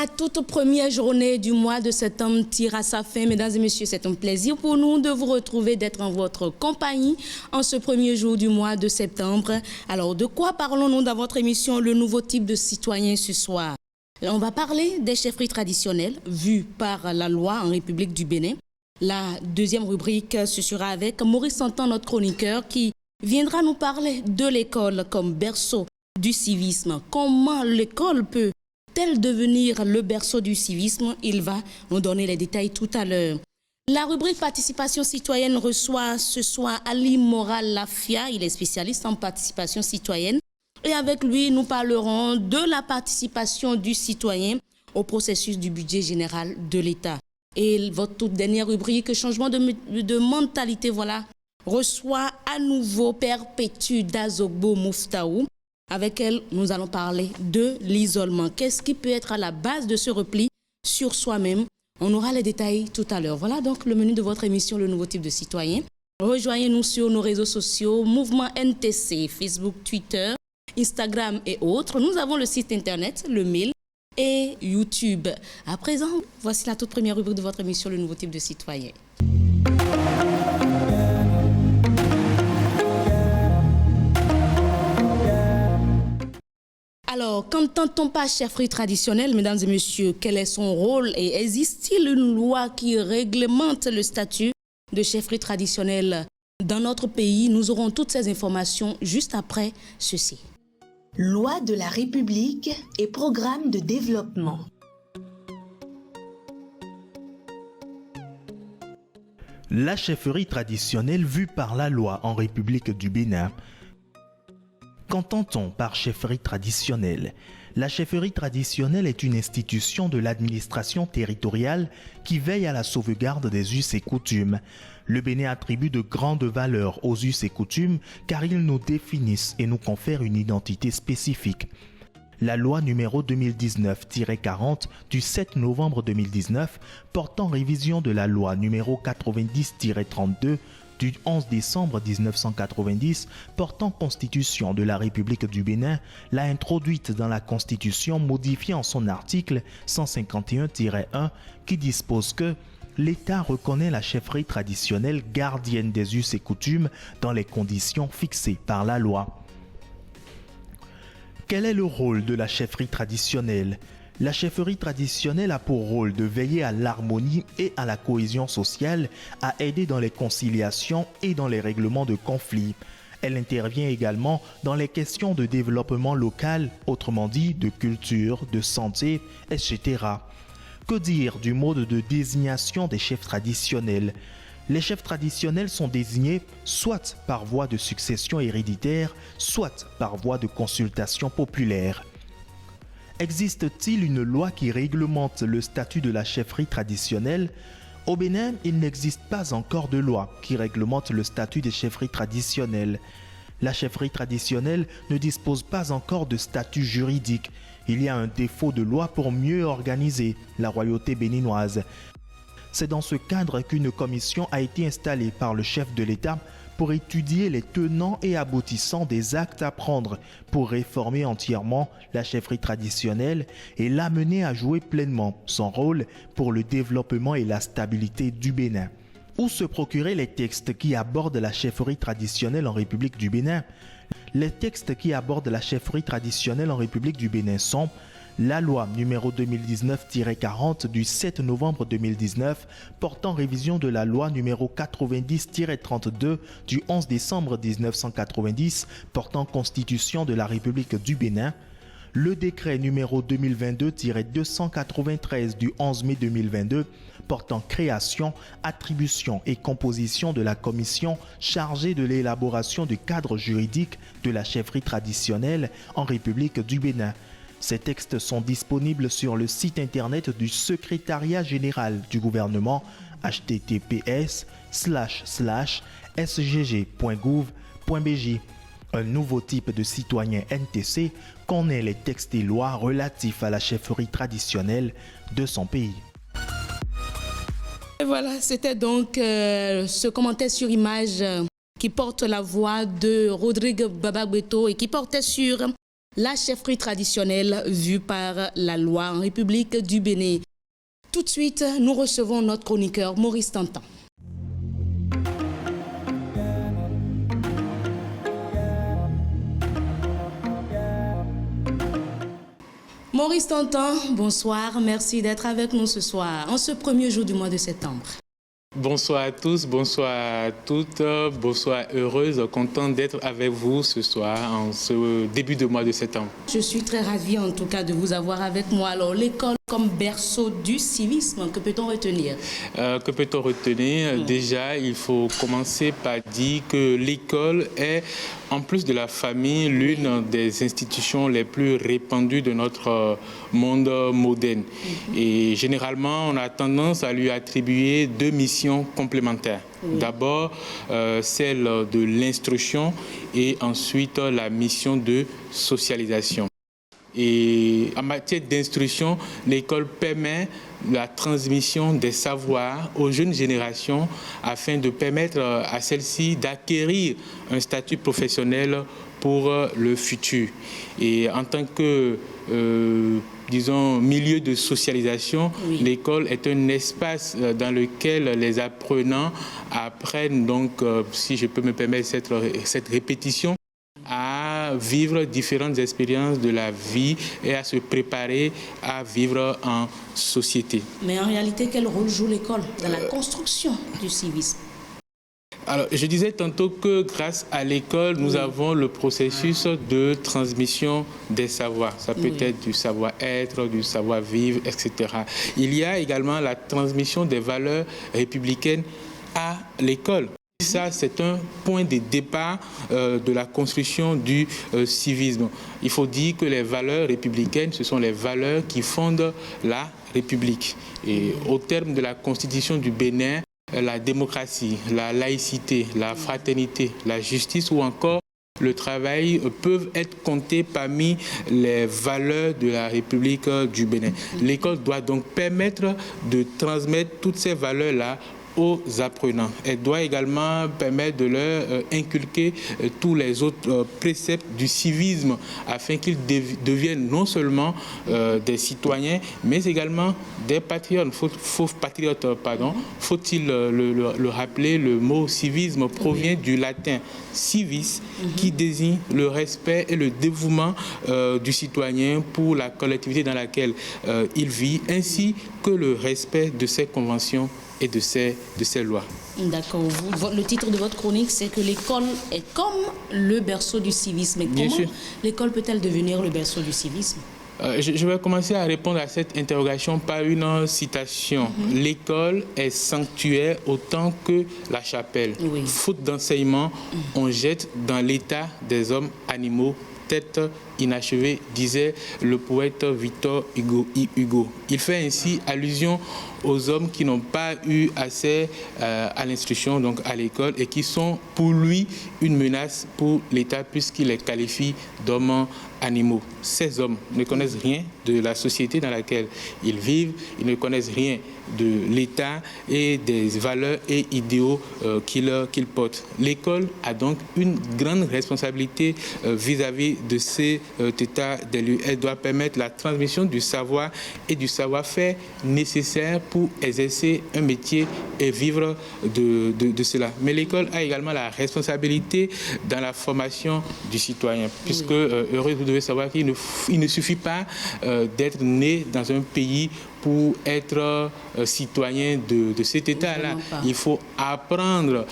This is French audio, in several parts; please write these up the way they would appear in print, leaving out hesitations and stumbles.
La toute première journée du mois de septembre tire à sa fin. Mesdames et messieurs, c'est un plaisir pour nous de vous retrouver, d'être en votre compagnie en ce premier jour du mois de septembre. Alors, de quoi parlons-nous dans votre émission Le nouveau type de citoyen ce soir? On va parler des chefferies traditionnelles vues par la loi en République du Bénin. La deuxième rubrique, ce sera avec Maurice Santan, notre chroniqueur, qui viendra nous parler de l'école comme berceau du civisme. Comment l'école peut-elle devenir le berceau du civisme? Il va nous donner les détails tout à l'heure. La rubrique participation citoyenne reçoit ce soir Ali Moral Lafia. Il est spécialiste en participation citoyenne. Et avec lui, nous parlerons de la participation du citoyen au processus du budget général de l'État. Et votre toute dernière rubrique, changement de mentalité, voilà, reçoit à nouveau Perpétue Dazogbo Mouftaou. Avec elle, nous allons parler de l'isolement. Qu'est-ce qui peut être à la base de ce repli sur soi-même? On aura les détails tout à l'heure. Voilà donc le menu de votre émission Le nouveau type de citoyen. Rejoignez-nous sur nos réseaux sociaux, Mouvement NTC, Facebook, Twitter, Instagram et autres. Nous avons le site internet, le mail et YouTube. À présent, voici la toute première rubrique de votre émission Le nouveau type de citoyen. Alors, qu'entend-on par chefferie traditionnelle, mesdames et messieurs? Quel est son rôle et existe-t-il une loi qui réglemente le statut de chefferie traditionnelle dans notre pays? Nous aurons toutes ces informations juste après ceci. Loi de la République et programme de développement. La chefferie traditionnelle vue par la loi en République du Bénin. Qu'entend-on par chefferie traditionnelle? La chefferie traditionnelle est une institution de l'administration territoriale qui veille à la sauvegarde des us et coutumes. Le Bénin attribue de grandes valeurs aux us et coutumes car ils nous définissent et nous confèrent une identité spécifique. La loi numéro 2019-40 du 7 novembre 2019 portant révision de la loi numéro 90-32 du 11 décembre 1990 portant constitution de la République du Bénin l'a introduite dans la Constitution modifiant son article 151-1 qui dispose que l'État reconnaît la chefferie traditionnelle gardienne des us et coutumes dans les conditions fixées par la loi. Quel est le rôle de la chefferie traditionnelle? La chefferie traditionnelle a pour rôle de veiller à l'harmonie et à la cohésion sociale, à aider dans les conciliations et dans les règlements de conflits. Elle intervient également dans les questions de développement local, autrement dit de culture, de santé, etc. Que dire du mode de désignation des chefs traditionnels? Les chefs traditionnels sont désignés soit par voie de succession héréditaire, soit par voie de consultation populaire. Existe-t-il une loi qui réglemente le statut de la chefferie traditionnelle? Au Bénin, il n'existe pas encore de loi qui réglemente le statut des chefferies traditionnelles. La chefferie traditionnelle ne dispose pas encore de statut juridique. Il y a un défaut de loi pour mieux organiser la royauté béninoise. C'est dans ce cadre qu'une commission a été installée par le chef de l'État pour étudier les tenants et aboutissants des actes à prendre pour réformer entièrement la chefferie traditionnelle et l'amener à jouer pleinement son rôle pour le développement et la stabilité du Bénin. Où se procurer les textes qui abordent la chefferie traditionnelle en République du Bénin? Les textes qui abordent la chefferie traditionnelle en République du Bénin sont la loi numéro 2019-40 du 7 novembre 2019 portant révision de la loi numéro 90-32 du 11 décembre 1990 portant constitution de la République du Bénin, le décret numéro 2022-293 du 11 mai 2022 portant création, attribution et composition de la commission chargée de l'élaboration du cadre juridique de la chefferie traditionnelle en République du Bénin. Ces textes sont disponibles sur le site internet du Secrétariat général du gouvernement https://sgg.gouv.bj. Un nouveau type de citoyen NTC connaît les textes et lois relatifs à la chefferie traditionnelle de son pays. Et voilà, c'était donc ce commentaire sur image qui porte la voix de Rodrigue Babagbeto et qui portait sur La chefferie traditionnelle vue par la loi en République du Bénin. Tout de suite, nous recevons notre chroniqueur Maurice Tantan. Maurice Tantan, bonsoir, merci d'être avec nous ce soir, en ce premier jour du mois de septembre. Bonsoir à tous, bonsoir à toutes, bonsoir heureuse, contente d'être avec vous ce soir, en ce début de mois de septembre. Je suis très ravie en tout cas de vous avoir avec moi. Alors l'école comme berceau du civisme, que peut-on retenir? Que peut-on retenir? Déjà, il faut commencer par dire que l'école est, en plus de la famille, l'une des institutions les plus répandues de notre monde moderne. Et généralement, on a tendance à lui attribuer deux missions complémentaires. D'abord, celle de l'instruction et ensuite la mission de socialisation. Et en matière d'instruction, l'école permet la transmission des savoirs aux jeunes générations afin de permettre à celles-ci d'acquérir un statut professionnel pour le futur. Et en tant que, disons, milieu de socialisation, l'école est un espace dans lequel les apprenants apprennent, donc, si je peux me permettre cette répétition, à vivre différentes expériences de la vie et à se préparer à vivre en société. Mais en réalité, quel rôle joue l'école dans la construction du civisme? Alors, je disais tantôt que grâce à l'école, nous avons le processus de transmission des savoirs. Ça peut être du savoir-être, du savoir-vivre, etc. Il y a également la transmission des valeurs républicaines à l'école. Ça, c'est un point de départ de la construction du civisme. Il faut dire que les valeurs républicaines, ce sont les valeurs qui fondent la République. Et au terme de la Constitution du Bénin, la démocratie, la laïcité, la fraternité, la justice ou encore le travail peuvent être comptés parmi les valeurs de la République du Bénin. L'école doit donc permettre de transmettre toutes ces valeurs-là aux apprenants. Elle doit également permettre de leur inculquer tous les autres préceptes du civisme afin qu'ils deviennent non seulement des citoyens, mais également des patriotes. Faut-il le rappeler, le mot civisme provient du latin civis, qui désigne le respect et le dévouement du citoyen pour la collectivité dans laquelle il vit, ainsi que le respect de ses conventions et de ces lois. D'accord. Le titre de votre chronique, c'est que l'école est comme le berceau du civisme. Mais comment l'école peut-elle devenir le berceau du civisme? Je vais commencer à répondre à cette interrogation par une citation. L'école est sanctuaire autant que la chapelle. Faute d'enseignement, on jette dans l'état des hommes animaux, tête inachevée, disait le poète Victor Hugo. Il fait ainsi allusion aux hommes qui n'ont pas eu accès à l'instruction, donc à l'école, et qui sont pour lui une menace pour l'État puisqu'il les qualifie d'hommes animaux. Ces hommes ne connaissent rien de la société dans laquelle ils vivent, ils ne connaissent rien de l'État et des valeurs et idéaux qu'ils portent. L'école a donc une grande responsabilité vis-à-vis de cet état des lieux. Elle doit permettre la transmission du savoir et du savoir-faire nécessaires pour exercer un métier et vivre de cela. Mais l'école a également la responsabilité dans la formation du citoyen, puisque, heureux, vous devez savoir qu'il ne suffit pas d'être né dans un pays pour être citoyen de cet État-là. Il faut apprendre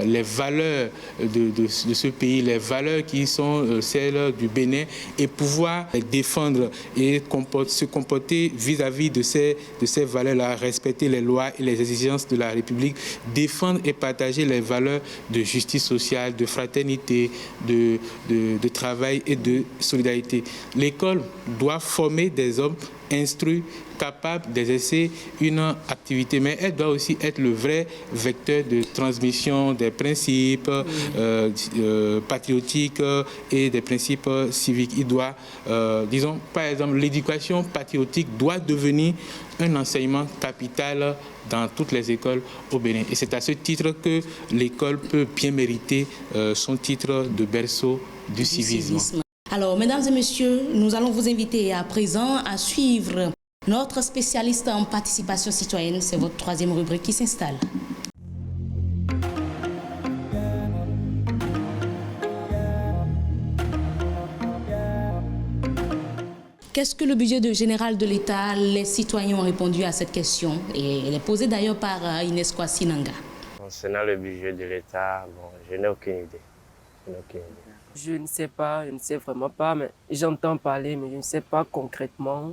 les valeurs de ce pays, les valeurs qui sont celles du Bénin et pouvoir les défendre et se comporter vis-à-vis de ces valeurs-là, respecter les lois et les exigences de la République, défendre et partager les valeurs de justice sociale, de fraternité, de travail et de solidarité. L'école doit former des hommes instruits, capables d'exercer une activité, mais elle doit aussi être le vrai vecteur de transmission des principes patriotiques et des principes civiques. Il doit, disons, par exemple, l'éducation patriotique doit devenir un enseignement capital dans toutes les écoles au Bénin. Et c'est à ce titre que l'école peut bien mériter son titre de berceau du civisme. Alors, mesdames et messieurs, nous allons vous inviter à présent à suivre notre spécialiste en participation citoyenne. C'est votre troisième rubrique qui s'installe. Qu'est-ce que le budget général de l'État? Les citoyens ont répondu à cette question et elle est posée d'ailleurs par Inès Kwasi Nanga. Concernant le budget de l'État, je n'ai aucune idée. Je ne sais pas, je ne sais vraiment pas, mais j'entends parler, mais je ne sais pas concrètement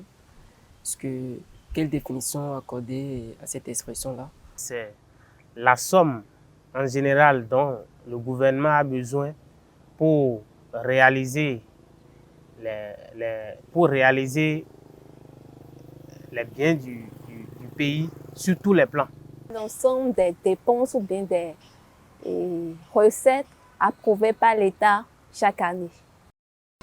quelle définition accorder à cette expression-là. C'est la somme en général dont le gouvernement a besoin pour réaliser les biens du pays sur tous les plans. L'ensemble des dépenses ou bien des recettes approuvées par l'État chaque année.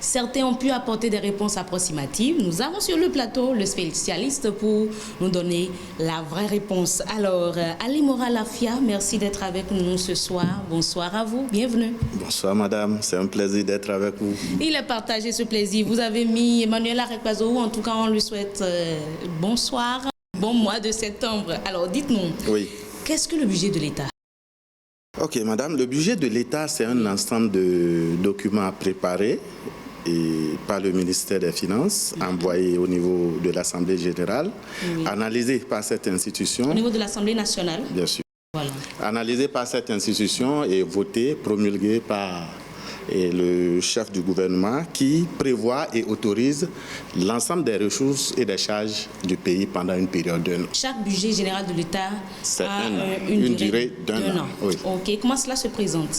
Certains ont pu apporter des réponses approximatives. Nous avons sur le plateau le spécialiste pour nous donner la vraie réponse. Alors, Ali Mora Lafia, merci d'être avec nous ce soir. Bonsoir à vous, bienvenue. Bonsoir madame, c'est un plaisir d'être avec vous. Il a partagé ce plaisir. Vous avez mis Emmanuel Arekpazo, en tout cas on lui souhaite bonsoir, bon mois de septembre. Alors dites-nous, oui. Qu'est-ce que le budget de l'État? Ok madame, le budget de l'État c'est un ensemble de documents à préparer et par le ministère des Finances, envoyé au niveau de l'Assemblée générale, analysé par cette institution. Au niveau de l'Assemblée nationale? Bien sûr. Voilà. Analysé par cette institution et voté, promulgué par le chef du gouvernement qui prévoit et autorise l'ensemble des ressources et des charges du pays pendant une période d'un an. Chaque budget général de l'État a une durée d'un an. Oui. Ok, comment cela se présente?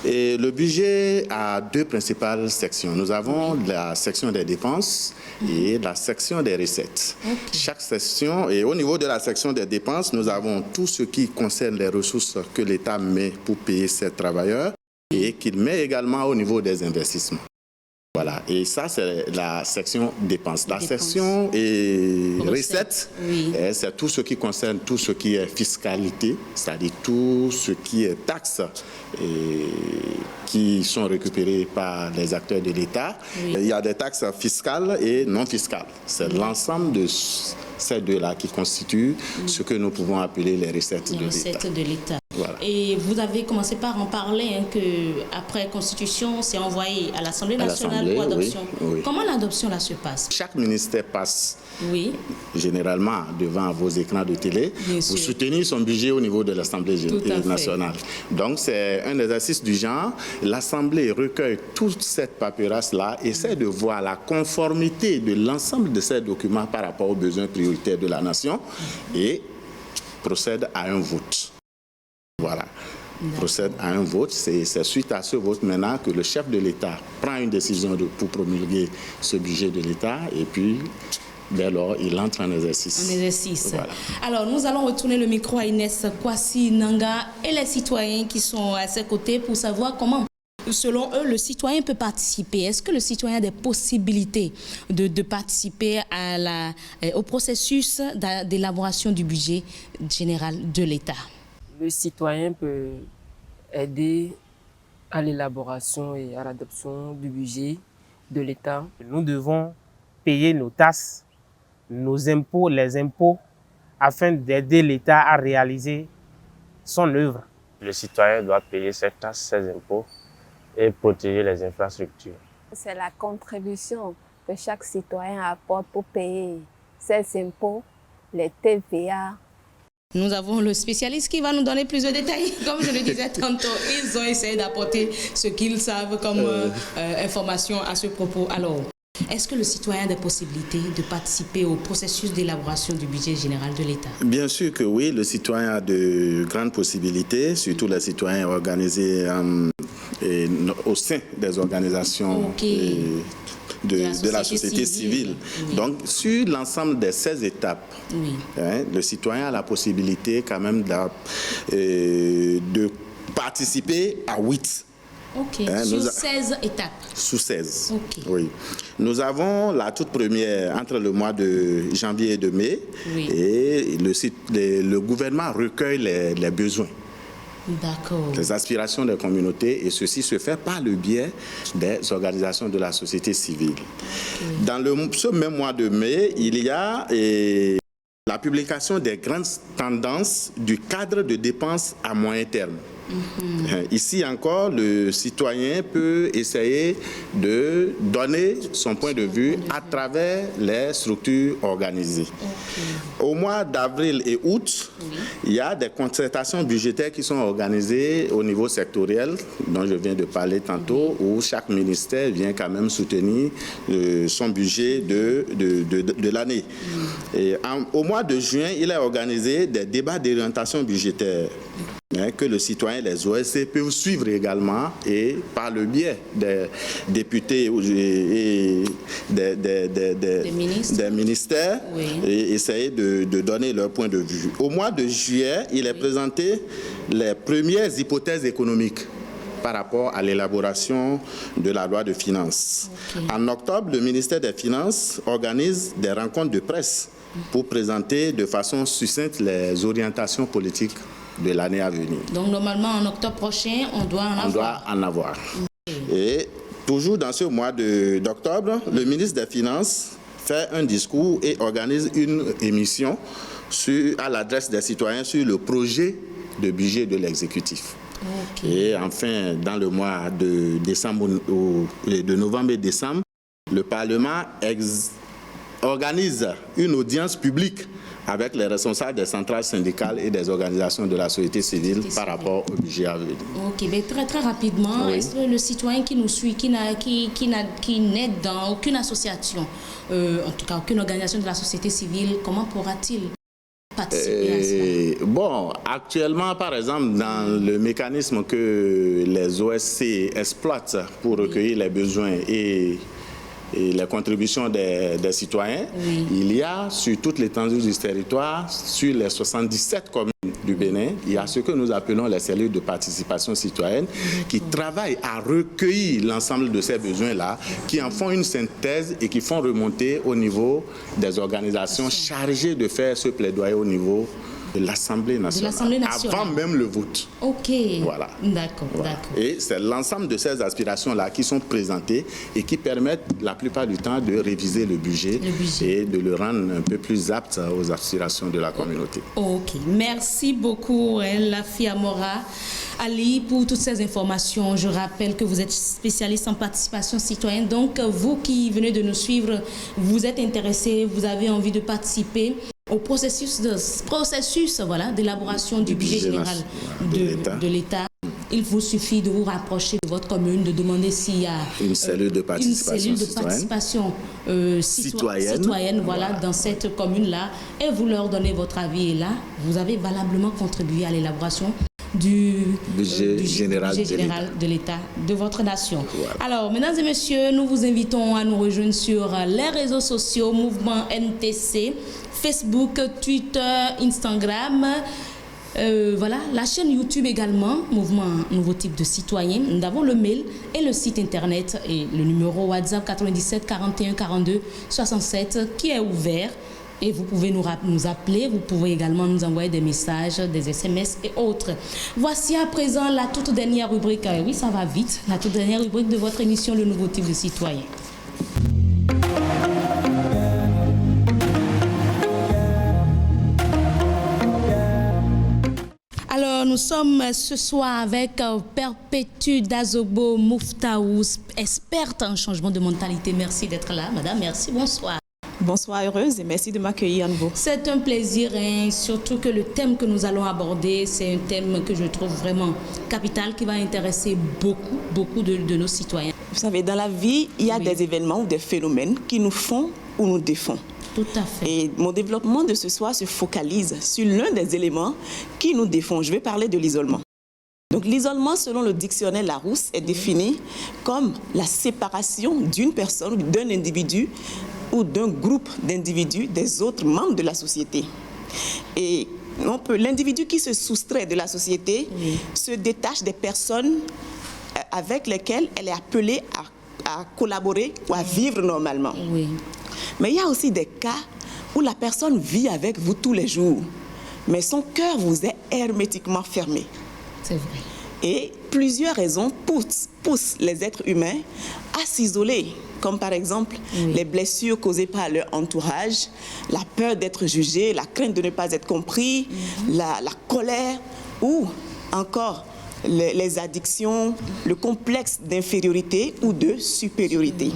Et le budget a deux principales sections. Nous avons la section des dépenses et la section des recettes. Chaque section, et au niveau de la section des dépenses, nous avons tout ce qui concerne les ressources que l'État met pour payer ses travailleurs et qu'il met également au niveau des investissements. Voilà, et ça c'est la section dépenses. La section recettes, c'est tout ce qui concerne tout ce qui est fiscalité, c'est-à-dire tout ce qui est taxes qui sont récupérées par les acteurs de l'État. Il y a des taxes fiscales et non fiscales. C'est l'ensemble de ces deux-là qui constituent ce que nous pouvons appeler les recettes de l'État. Voilà. Et vous avez commencé par en parler, qu'après Constitution, c'est envoyé à l'Assemblée nationale pour adoption. Oui. Comment l'adoption là se passe? Chaque ministère passe généralement devant vos écrans de télé pour soutenir son budget au niveau de l'Assemblée nationale. Donc c'est un exercice du genre. L'Assemblée recueille toute cette paperasse-là, essaie de voir la conformité de l'ensemble de ces documents par rapport aux besoins prioritaires de la nation et procède à un vote. Voilà, procède à un vote. C'est suite à ce vote maintenant que le chef de l'État prend une décision pour promulguer ce budget de l'État et puis dès lors, il entre en exercice. Voilà. Alors, nous allons retourner le micro à Inès Kwasi Nanga et les citoyens qui sont à ses côtés pour savoir comment, selon eux, le citoyen peut participer. Est-ce que le citoyen a des possibilités de participer au processus d'élaboration du budget général de l'État? Le citoyen peut aider à l'élaboration et à l'adoption du budget de l'État. Nous devons payer nos taxes, nos impôts, les impôts, afin d'aider l'État à réaliser son œuvre. Le citoyen doit payer ses taxes, ses impôts et protéger les infrastructures. C'est la contribution que chaque citoyen apporte pour payer ses impôts, les TVA. Nous avons le spécialiste qui va nous donner plus de détails. Comme je le disais tantôt, ils ont essayé d'apporter ce qu'ils savent comme information à ce propos. Alors, est-ce que le citoyen a des possibilités de participer au processus d'élaboration du budget général de l'État? Bien sûr que oui, le citoyen a de grandes possibilités, surtout les citoyens organisés au sein des organisations de la société civile. Donc, sur l'ensemble de ces étapes, le citoyen a la possibilité quand même de participer à 8. Sur 16 étapes. Sous 16, oui. Nous avons la toute première entre le mois de janvier et de mai. Et le gouvernement recueille les besoins. les aspirations des communautés, et ceci se fait par le biais des organisations de la société civile. Dans ce même mois de mai, il y a la publication des grandes tendances du cadre de dépenses à moyen terme. Ici encore, le citoyen peut essayer de donner son point de vue à travers les structures organisées. Au mois d'avril et août, il y a des concertations budgétaires qui sont organisées au niveau sectoriel, dont je viens de parler tantôt, où chaque ministère vient quand même soutenir son budget de l'année. Au mois de juin, il est organisé des débats d'orientation budgétaire que le citoyen, les OSC peuvent suivre également, et par le biais des députés et des ministères, et essayer de donner leur point de vue. Au mois de juillet, il est présenté les premières hypothèses économiques par rapport à l'élaboration de la loi de finances. En octobre, le ministère des Finances organise des rencontres de presse pour présenter de façon succincte les orientations politiques de l'année à venir. Donc normalement en octobre prochain, on doit en avoir. Et toujours dans ce mois d'octobre, le ministre des Finances fait un discours et organise une émission à l'adresse des citoyens sur le projet de budget de l'exécutif. Et enfin, dans le mois de novembre et décembre, le Parlement organise une audience publique avec les responsables des centrales syndicales et des organisations de la société civile par rapport au budget à venir. Ok, mais très rapidement, est-ce que le citoyen qui nous suit, qui n'est dans aucune association, en tout cas aucune organisation de la société civile, comment pourra-t-il participer à cela? Bon, actuellement, par exemple, dans le mécanisme que les OSC exploitent pour recueillir les besoins et les contributions des citoyens, il y a sur toute l'étendue du territoire, sur les 77 communes du Bénin, il y a ce que nous appelons les cellules de participation citoyenne qui travaillent à recueillir l'ensemble de ces besoins-là, qui en font une synthèse et qui font remonter au niveau des organisations chargées de faire ce plaidoyer au niveau de l'Assemblée nationale, avant même le vote. Ok. Voilà. D'accord. Et c'est l'ensemble de ces aspirations-là qui sont présentées et qui permettent la plupart du temps de réviser le budget et de le rendre un peu plus apte aux aspirations de la communauté. Ok. Merci beaucoup, Lafia Mora Ali, pour toutes ces informations. Je rappelle que vous êtes spécialiste en participation citoyenne. Donc, vous qui venez de nous suivre, vous êtes intéressé, vous avez envie de participer au processus d'élaboration du budget général de l'État. Il vous suffit de vous rapprocher de votre commune, de demander s'il y a une cellule de participation citoyenne dans cette commune-là, et vous leur donnez votre avis. Et là, vous avez valablement contribué à l'élaboration du budget général de l'État de votre nation. Voilà. Alors, mesdames et messieurs, nous vous invitons à nous rejoindre sur les réseaux sociaux, Mouvement NTC, Facebook, Twitter, Instagram. La chaîne YouTube également, Mouvement Nouveau Type de Citoyen. Nous avons le mail et le site internet et le numéro WhatsApp 97 41 42 67 qui est ouvert. Et vous pouvez nous appeler, vous pouvez également nous envoyer des messages, des SMS et autres. Voici à présent la toute dernière rubrique, oui ça va vite, la toute dernière rubrique de votre émission Le Nouveau Type de Citoyen. Alors, nous sommes ce soir avec Perpétue Dazobo Mouftaou, experte en changement de mentalité. Merci d'être là, madame. Merci, bonsoir. Bonsoir, heureuse, et merci de m'accueillir à nouveau. C'est un plaisir, surtout que le thème que nous allons aborder, c'est un thème que je trouve vraiment capital, qui va intéresser beaucoup de nos citoyens. Vous savez, dans la vie, il y a des événements ou des phénomènes qui nous font ou nous défont. Tout à fait. Et mon développement de ce soir se focalise sur l'un des éléments qui nous défont. Je vais parler de l'isolement. Donc l'isolement, selon le dictionnaire Larousse, est défini comme la séparation d'une personne ou d'un individu ou d'un groupe d'individus des autres membres de la société. Et l'individu qui se soustrait de la société se détache des personnes avec lesquelles elle est appelée à collaborer ou à vivre normalement. Oui. Mais il y a aussi des cas où la personne vit avec vous tous les jours, mais son cœur vous est hermétiquement fermé. C'est vrai. Et plusieurs raisons poussent les êtres humains à s'isoler, comme par exemple les blessures causées par leur entourage, la peur d'être jugé, la crainte de ne pas être compris, la colère ou encore les addictions, le complexe d'infériorité ou de supériorité.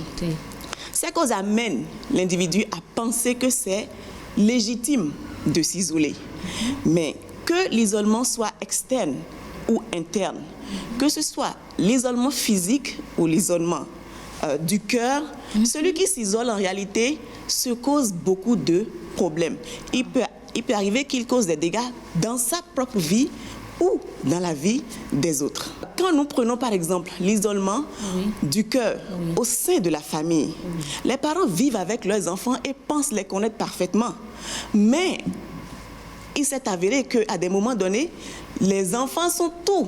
Ces causes amènent l'individu à penser que c'est légitime de s'isoler, mais que l'isolement soit externe ou interne, que ce soit l'isolement physique ou l'isolement du cœur, celui qui s'isole en réalité se cause beaucoup de problèmes. Il peut arriver qu'il cause des dégâts dans sa propre vie ou dans la vie des autres. Quand nous prenons par exemple l'isolement du cœur au sein de la famille, les parents vivent avec leurs enfants et pensent les connaître parfaitement. Mais il s'est avéré qu'à des moments donnés, les enfants sont tout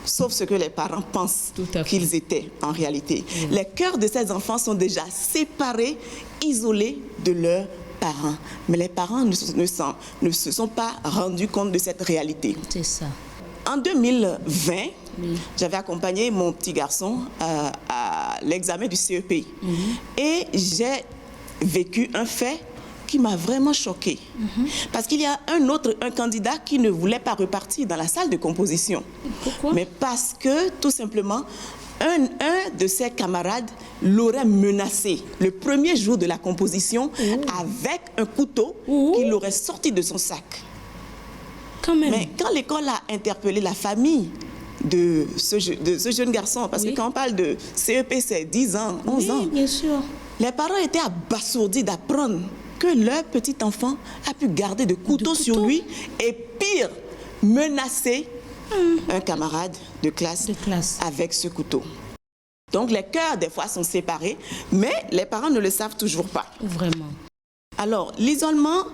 sauf ce que les parents pensent qu'ils étaient en réalité. Les cœurs de ces enfants sont déjà séparés, isolés de leurs parents. Mais les parents ne se sont pas rendus compte de cette réalité. C'est ça. En 2020, j'avais accompagné mon petit garçon à l'examen du CEP. Et j'ai vécu un fait qui m'a vraiment choquée. Parce qu'il y a un candidat qui ne voulait pas repartir dans la salle de composition. Pourquoi? Mais parce que, tout simplement, un de ses camarades l'aurait menacé le premier jour de la composition avec un couteau qu'il aurait sorti de son sac. Quand même. Mais quand l'école a interpellé la famille de ce jeune garçon, parce que quand on parle de CEP, c'est 10 ans, 11 ans. Bien sûr. Les parents étaient abasourdis d'apprendre que leur petit enfant a pu garder de couteaux sur lui et pire, menacer un camarade de classe avec ce couteau. Donc les cœurs des fois sont séparés, mais les parents ne le savent toujours pas. Vraiment. Alors l'isolement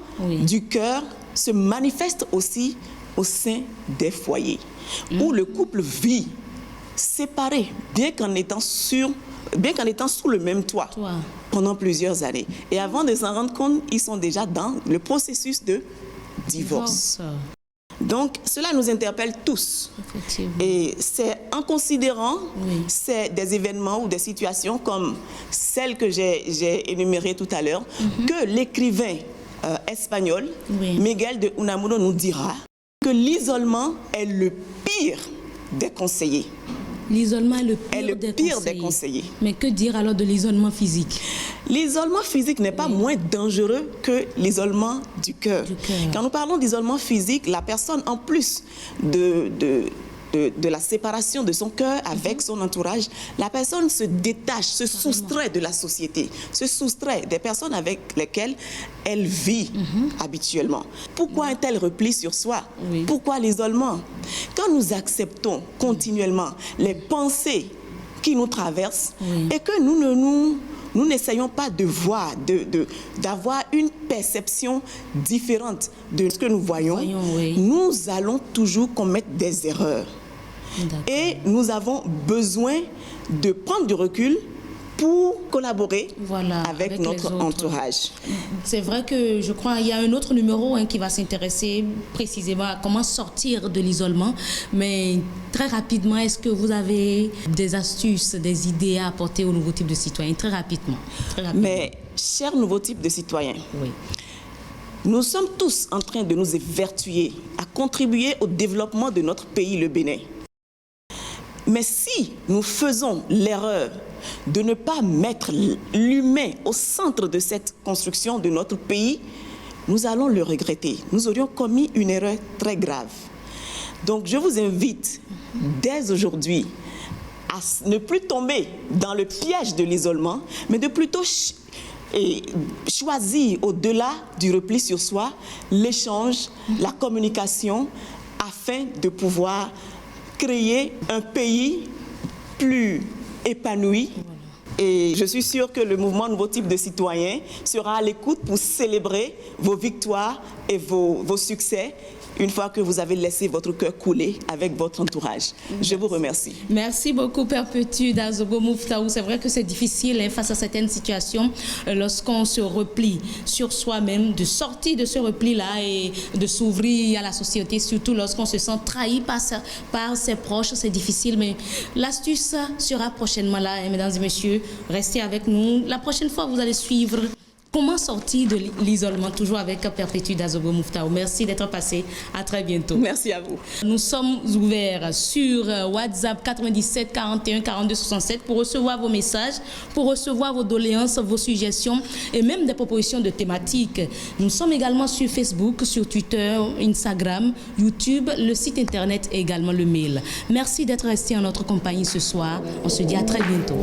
du cœur se manifeste aussi au sein des foyers où le couple vit séparé, bien qu'en étant sous le même toit pendant plusieurs années. Et avant de s'en rendre compte, ils sont déjà dans le processus de divorce. Donc, cela nous interpelle tous. Et c'est en considérant des événements ou des situations comme celles que j'ai énumérées tout à l'heure, que l'écrivain espagnol, Miguel de Unamuno, nous dira que l'isolement est le pire des conseillers. L'isolement est le pire des conseillers. Mais que dire alors de l'isolement physique? L'isolement physique n'est pas moins dangereux que l'isolement du cœur. Quand nous parlons d'isolement physique, la personne, en plus de la séparation de son cœur avec son entourage, la personne se détache, se soustrait de la société, se soustrait des personnes avec lesquelles elle vit habituellement. Pourquoi un tel repli sur soi? Pourquoi l'isolement? Quand nous acceptons continuellement les pensées qui nous traversent et que nous n'essayons pas de voir, d'avoir une perception différente de ce que nous voyons, nous allons toujours commettre des erreurs. Et nous avons besoin de prendre du recul pour collaborer avec notre entourage. C'est vrai que je crois qu'il y a un autre numéro qui va s'intéresser précisément à comment sortir de l'isolement. Mais très rapidement, est-ce que vous avez des astuces, des idées à apporter au nouveau type de citoyen? Très rapidement. Mais, cher nouveau type de citoyen, nous sommes tous en train de nous évertuer à contribuer au développement de notre pays, le Bénin. Mais si nous faisons l'erreur de ne pas mettre l'humain au centre de cette construction de notre pays, nous allons le regretter. Nous aurions commis une erreur très grave. Donc je vous invite dès aujourd'hui à ne plus tomber dans le piège de l'isolement, mais de plutôt choisir au-delà du repli sur soi, l'échange, la communication, afin de pouvoir créer un pays plus épanoui. Et je suis sûre que le mouvement Nouveau Type de Citoyens sera à l'écoute pour célébrer vos victoires et vos succès une fois que vous avez laissé votre cœur couler avec votre entourage. Je vous remercie. Merci beaucoup, Perpétue Dazogo Mouftaou. C'est vrai que c'est difficile face à certaines situations lorsqu'on se replie sur soi-même, de sortir de ce repli-là et de s'ouvrir à la société, surtout lorsqu'on se sent trahi par ses proches. C'est difficile, mais l'astuce sera prochainement là. Et mesdames et messieurs, restez avec nous. La prochaine fois, vous allez suivre comment sortir de l'isolement, toujours avec Perpétue Dazogo Mouftaou. Merci d'être passé. À très bientôt. Merci à vous. Nous sommes ouverts sur WhatsApp 97 41 42 67 pour recevoir vos messages, pour recevoir vos doléances, vos suggestions et même des propositions de thématiques. Nous sommes également sur Facebook, sur Twitter, Instagram, YouTube, le site internet et également le mail. Merci d'être resté en notre compagnie ce soir. On se dit à très bientôt.